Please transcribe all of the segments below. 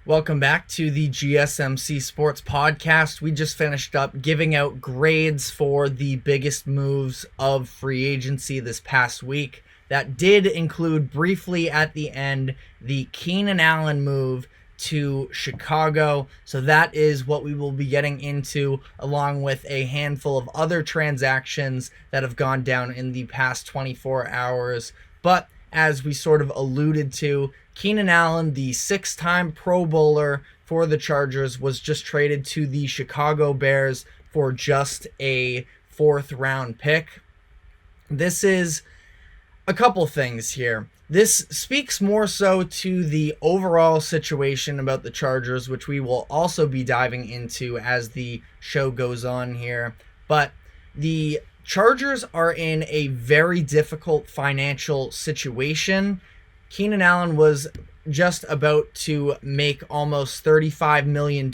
Welcome back to the GSMC Sports Podcast. We just finished up giving out grades for the biggest moves of free agency this past week. That did include briefly at the end the Keenan Allen move to Chicago. So that is what we will be getting into, along with a handful of other transactions that have gone down in the past 24 hours. But as we sort of alluded to, Keenan Allen, the six-time Pro Bowler for the Chargers, was just traded to the Chicago Bears for just a fourth-round pick. This is a couple things here. This speaks more so to the overall situation about the Chargers, which we will also be diving into as the show goes on here. But the Chargers are in a very difficult financial situation. Keenan Allen was just about to make almost $35 million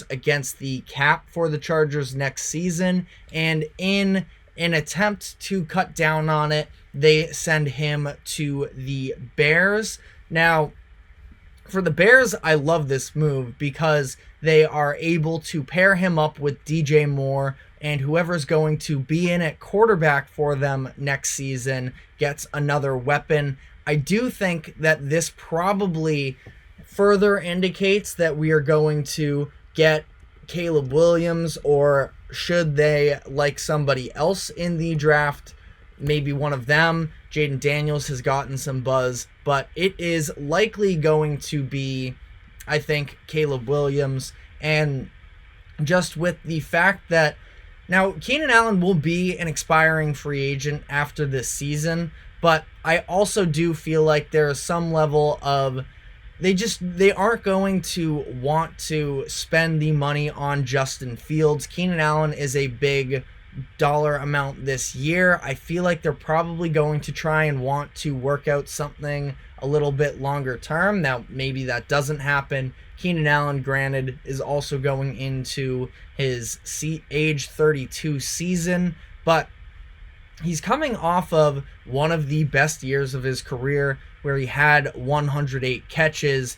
against the cap for the Chargers next season, and in an attempt to cut down on it, they send him to the Bears. Now, for the Bears, I love this move because they are able to pair him up with DJ Moore, and whoever's going to be in at quarterback for them next season gets another weapon. I do think that this probably further indicates that we are going to get Caleb Williams, or should they like somebody else in the draft, maybe one of them. Jaden Daniels has gotten some buzz, but it is likely going to be, I think, Caleb Williams. And just with the fact that now Keenan Allen will be an expiring free agent after this season, but I also do feel like there is some level of they aren't going to want to spend the money on Justin Fields. Keenan Allen is a big dollar amount this year. I feel like they're probably going to try and want to work out something a little bit longer term. Now, maybe that doesn't happen. Keenan Allen, granted, is also going into his age 32 season, but he's coming off of one of the best years of his career, where he had 108 catches,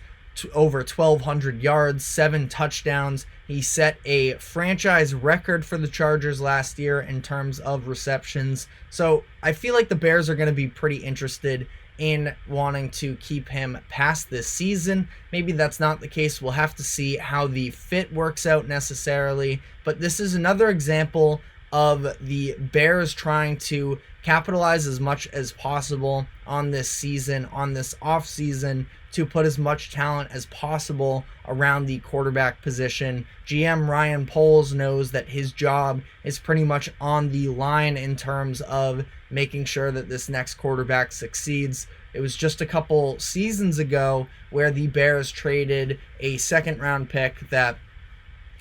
over 1,200 yards, 7 touchdowns. He set a franchise record for the Chargers last year in terms of receptions. So I feel like the Bears are going to be pretty interested in wanting to keep him past this season. Maybe that's not the case. We'll have to see how the fit works out necessarily. But this is another example of the Bears trying to capitalize as much as possible on this season, on this offseason, to put as much talent as possible around the quarterback position. GM Ryan Poles knows that his job is pretty much on the line in terms of making sure that this next quarterback succeeds. It was just a couple seasons ago where the Bears traded a second-round pick that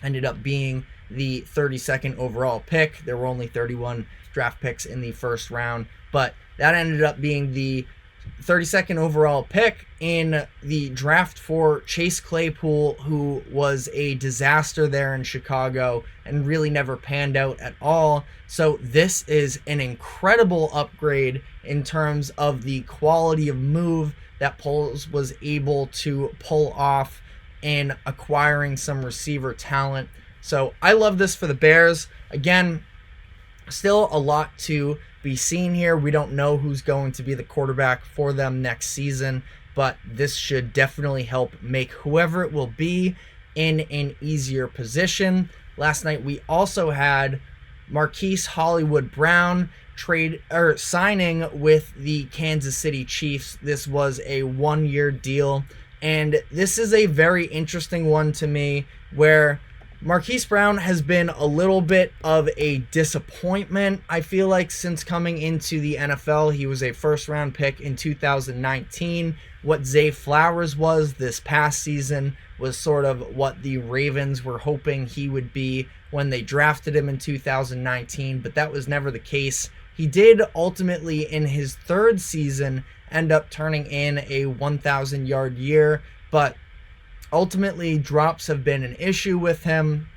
ended up being the 32nd overall pick. There were only 31 draft picks in the first round, but that ended up being the 32nd overall pick in the draft for Chase Claypool, who was a disaster there in Chicago and really never panned out at all. So this is an incredible upgrade in terms of the quality of move that Poles was able to pull off in acquiring some receiver talent. So I love this for the Bears. Again, still a lot to be seen here. We don't know who's going to be the quarterback for them next season, but this should definitely help make whoever it will be in an easier position. Last night we also had Marquise Hollywood Brown signing with the Kansas City Chiefs. This was a 1-year deal, and this is a very interesting one to me, where Marquise Brown has been a little bit of a disappointment, I feel like, since coming into the NFL. He was a first-round pick in 2019. What Zay Flowers was this past season was sort of what the Ravens were hoping he would be when they drafted him in 2019, but that was never the case. He did ultimately, in his third season, end up turning in a 1,000-yard year, but ultimately, drops have been an issue with him,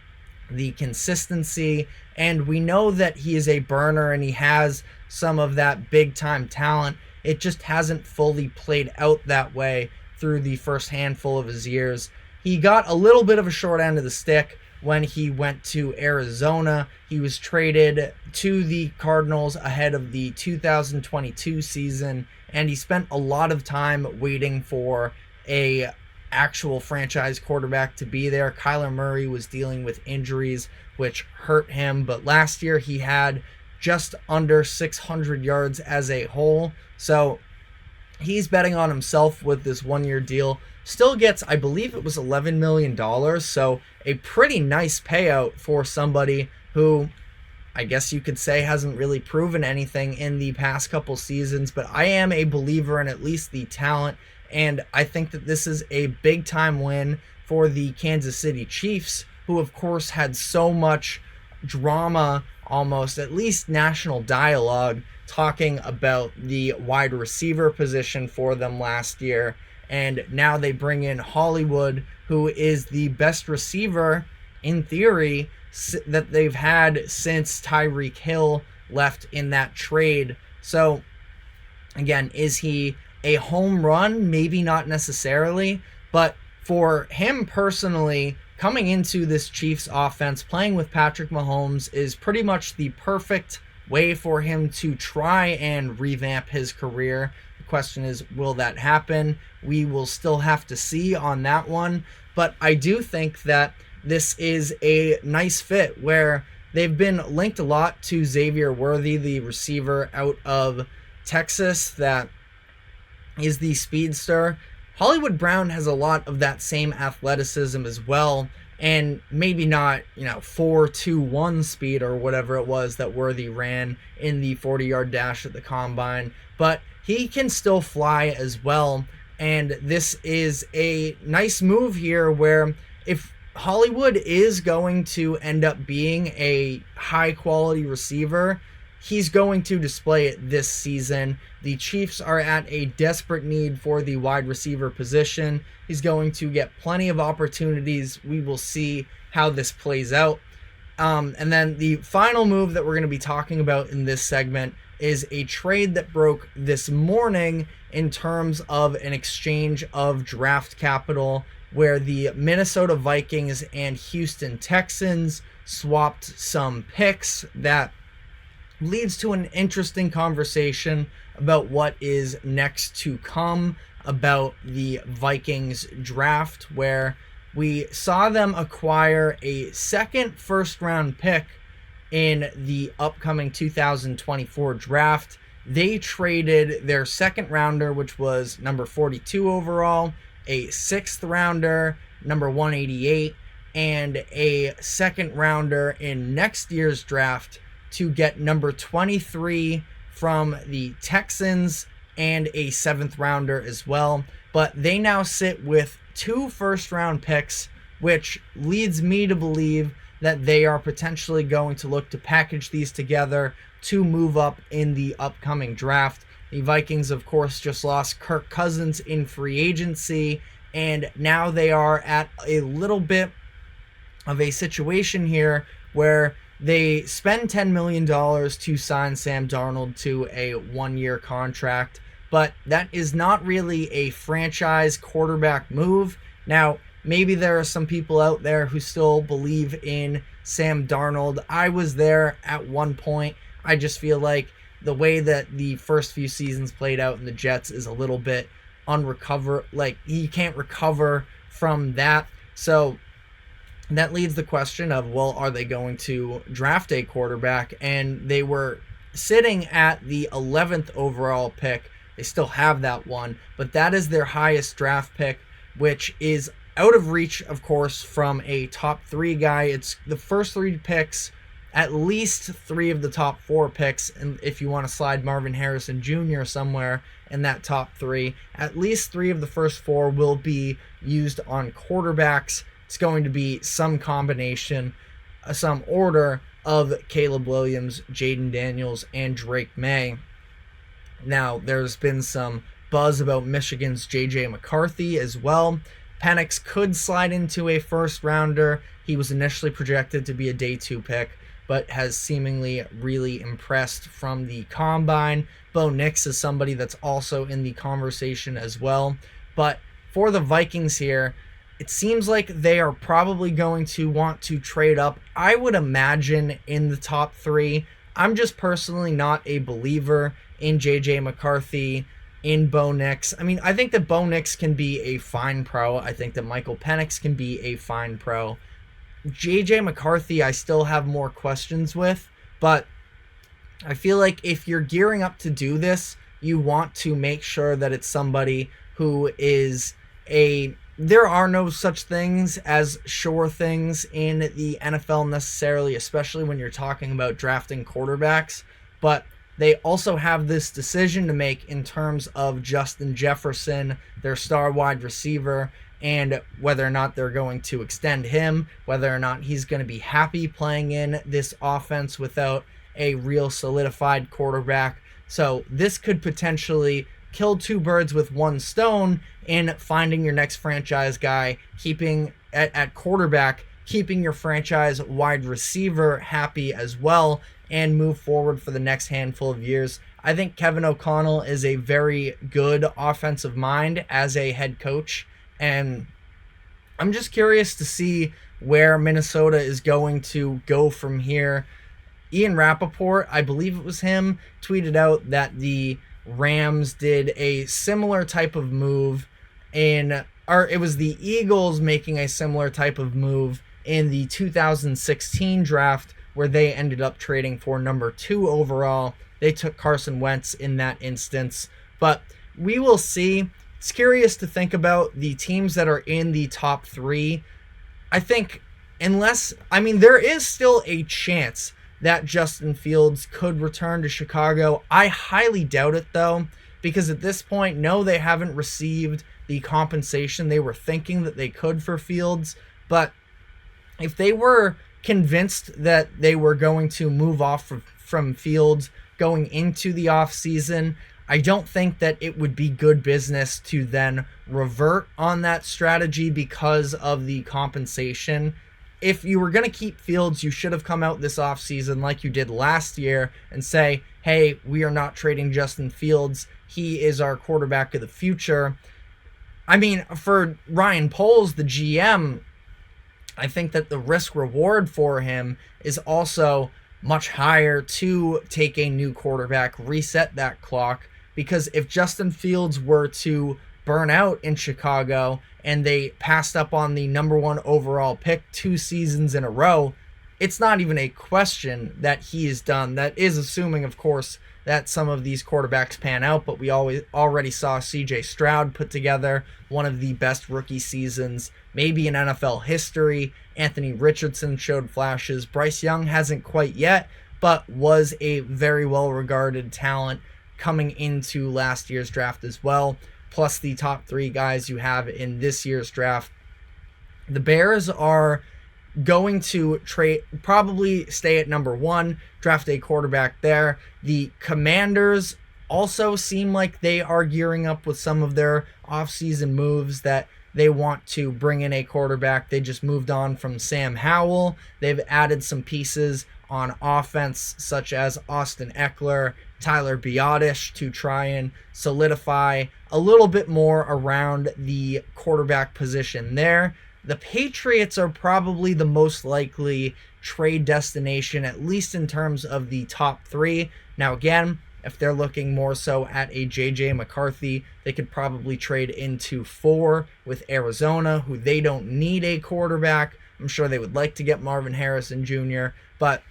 the consistency, and we know that he is a burner and he has some of that big-time talent. It just hasn't fully played out that way through the first handful of his years. he got a little bit of a short end of the stick when he went to Arizona. He was traded to the Cardinals ahead of the 2022 season, and he spent a lot of time waiting for a actual franchise quarterback to be there. Kyler Murray was dealing with injuries, which hurt him, but last year he had just under 600 yards as a whole, so he's betting on himself with this one-year deal. Still gets, I believe it was $11 million, so a pretty nice payout for somebody who I guess you could say hasn't really proven anything in the past couple seasons, but I am a believer in at least the talent, and I think that this is a big-time win for the Kansas City Chiefs, who of course had so much drama, almost at least national dialogue, talking about the wide receiver position for them last year. And now they bring in Hollywood, who is the best receiver, in theory, that they've had since Tyreek Hill left in that trade. So, again, is he a home run? Maybe not necessarily. But for him personally, coming into this Chiefs offense, playing with Patrick Mahomes is pretty much the perfect way for him to try and revamp his career. The question is, will that happen? We will still have to see on that one. But I do think that this is a nice fit where they've been linked a lot to Xavier Worthy, the receiver out of Texas that is the speedster. Hollywood Brown has a lot of that same athleticism as well, and maybe not, 4.21 speed or whatever it was that Worthy ran in the 40-yard dash at the combine, but he can still fly as well. And this is a nice move here where if Hollywood is going to end up being a high-quality receiver, he's going to display it this season. The Chiefs are at a desperate need for the wide receiver position. He's going to get plenty of opportunities. We will see how this plays out. And then the final move that we're going to be talking about in this segment is a trade that broke this morning in terms of an exchange of draft capital where the Minnesota Vikings and Houston Texans swapped some picks. That leads to an interesting conversation about what is next to come about the Vikings draft, where we saw them acquire a second first-round pick in the upcoming 2024 draft. They traded their second rounder, which was number 42 overall, a sixth rounder, number 188, and a second rounder in next year's draft to get number 23 from the Texans and a seventh rounder as well. But they now sit with 2 first-round picks, which leads me to believe that they are potentially going to look to package these together to move up in the upcoming draft. The Vikings, of course, just lost Kirk Cousins in free agency, and now they are at a little bit of a situation here where they spend $10 million to sign Sam Darnold to a one-year contract, but that is not really a franchise quarterback move. Now, maybe there are some people out there who still believe in Sam Darnold. I was there at one point. I just feel like the way that the first few seasons played out in the Jets is a little bit he can't recover from that. So that leads the question of, well, are they going to draft a quarterback? And they were sitting at the 11th overall pick. They still have that one, but that is their highest draft pick, which is out of reach, of course, from a top 3 guy. It's the first 3 picks, at least 3 of the top 4 picks, and if you want to slide Marvin Harrison Jr. somewhere in that top 3, at least 3 of the first 4 will be used on quarterbacks. It's going to be some combination, some order of Caleb Williams, Jaden Daniels, and Drake May. Now, there's been some buzz about Michigan's J.J. McCarthy as well. Penix could slide into a first rounder. He was initially projected to be a day 2 pick, but has seemingly really impressed from the combine. Bo Nix is somebody that's also in the conversation as well. But for the Vikings here, It seems like they are probably going to want to trade up, I would imagine, in the top 3. I'm just personally not a believer in J.J. McCarthy, in Bo Nix. I mean, I think that Bo Nix can be a fine pro. I think that Michael Penix can be a fine pro. J.J. McCarthy, I still have more questions with, but I feel like if you're gearing up to do this, you want to make sure that it's somebody who is there are no such things as sure things in the NFL necessarily, especially when you're talking about drafting quarterbacks, but they also have this decision to make in terms of Justin Jefferson, their star wide receiver, and whether or not they're going to extend him, whether or not he's going to be happy playing in this offense without a real solidified quarterback. So this could potentially kill 2 birds with 1 stone in finding your next franchise guy, keeping at quarterback, keeping your franchise wide receiver happy as well, and move forward for the next handful of years. I think Kevin O'Connell is a very good offensive mind as a head coach, and I'm just curious to see where Minnesota is going to go from here. Ian Rappaport, I believe it was him, tweeted out that the Rams did a similar type of move or it was the Eagles making a similar type of move in the 2016 draft, where they ended up trading for number 2 overall. They took Carson Wentz in that instance, but we will see. It's curious to think about the teams that are in the top 3. I think there is still a chance that Justin Fields could return to Chicago. I highly doubt it, though, because at this point, no, they haven't received the compensation they were thinking that they could for Fields. But if they were convinced that they were going to move off from Fields going into the offseason, I don't think that it would be good business to then revert on that strategy because of the compensation. If you were going to keep Fields, you should have come out this offseason like you did last year and say, hey, we are not trading Justin Fields. He is our quarterback of the future. I mean, for Ryan Poles, the GM, I think that the risk reward for him is also much higher to take a new quarterback, reset that clock, because if Justin Fields were to burn out in Chicago and they passed up on the number 1 overall pick 2 seasons in a row, it's not even a question that he is done. That is assuming, of course, that some of these quarterbacks pan out, but we already saw CJ Stroud put together one of the best rookie seasons maybe in NFL history. Anthony Richardson showed flashes. Bryce Young hasn't quite yet, but was a very well-regarded talent coming into last year's draft as well, plus the top 3 guys you have in this year's draft. The Bears are going to probably stay at number 1, draft a quarterback there. The Commanders also seem like they are gearing up with some of their offseason moves that they want to bring in a quarterback. They just moved on from Sam Howell. They've added some pieces on offense, such as Austin Eckler, Tyler Biadasz, to try and solidify a little bit more around the quarterback position there. The Patriots are probably the most likely trade destination, at least in terms of the top 3. Now, again, if they're looking more so at a J.J. McCarthy, they could probably trade into 4 with Arizona, who they don't need a quarterback. I'm sure they would like to get Marvin Harrison Jr., but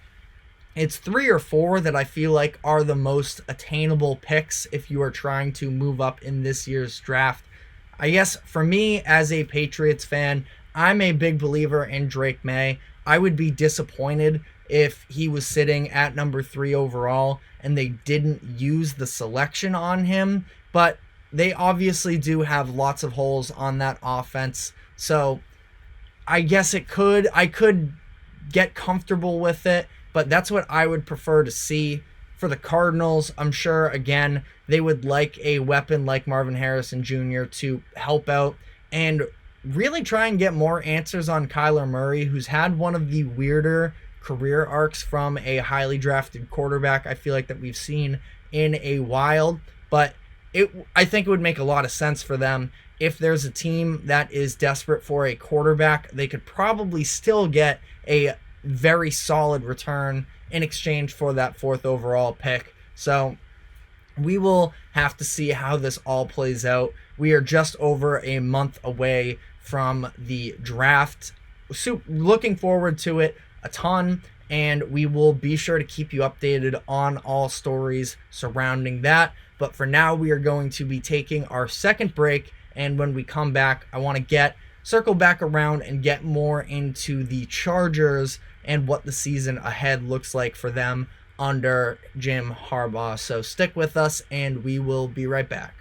it's 3 or 4 that I feel like are the most attainable picks if you are trying to move up in this year's draft. I guess for me, as a Patriots fan, I'm a big believer in Drake May. I would be disappointed if he was sitting at number 3 overall and they didn't use the selection on him, but they obviously do have lots of holes on that offense. So I guess I could get comfortable with it, but that's what I would prefer to see. For the Cardinals, I'm sure, again, they would like a weapon like Marvin Harrison Jr. to help out and really try and get more answers on Kyler Murray, who's had one of the weirder career arcs from a highly drafted quarterback I feel like that we've seen in a while. But I think it would make a lot of sense for them. If there's a team that is desperate for a quarterback, they could probably still get a very solid return in exchange for that 4th overall pick. So we will have to see how this all plays out. We are just over a month away from the draft. So looking forward to it a ton, and we will be sure to keep you updated on all stories surrounding that. But for now, we are going to be taking our second break, and when we come back, I want to circle back around and get more into the Chargers and what the season ahead looks like for them under Jim Harbaugh. So stick with us, and we will be right back.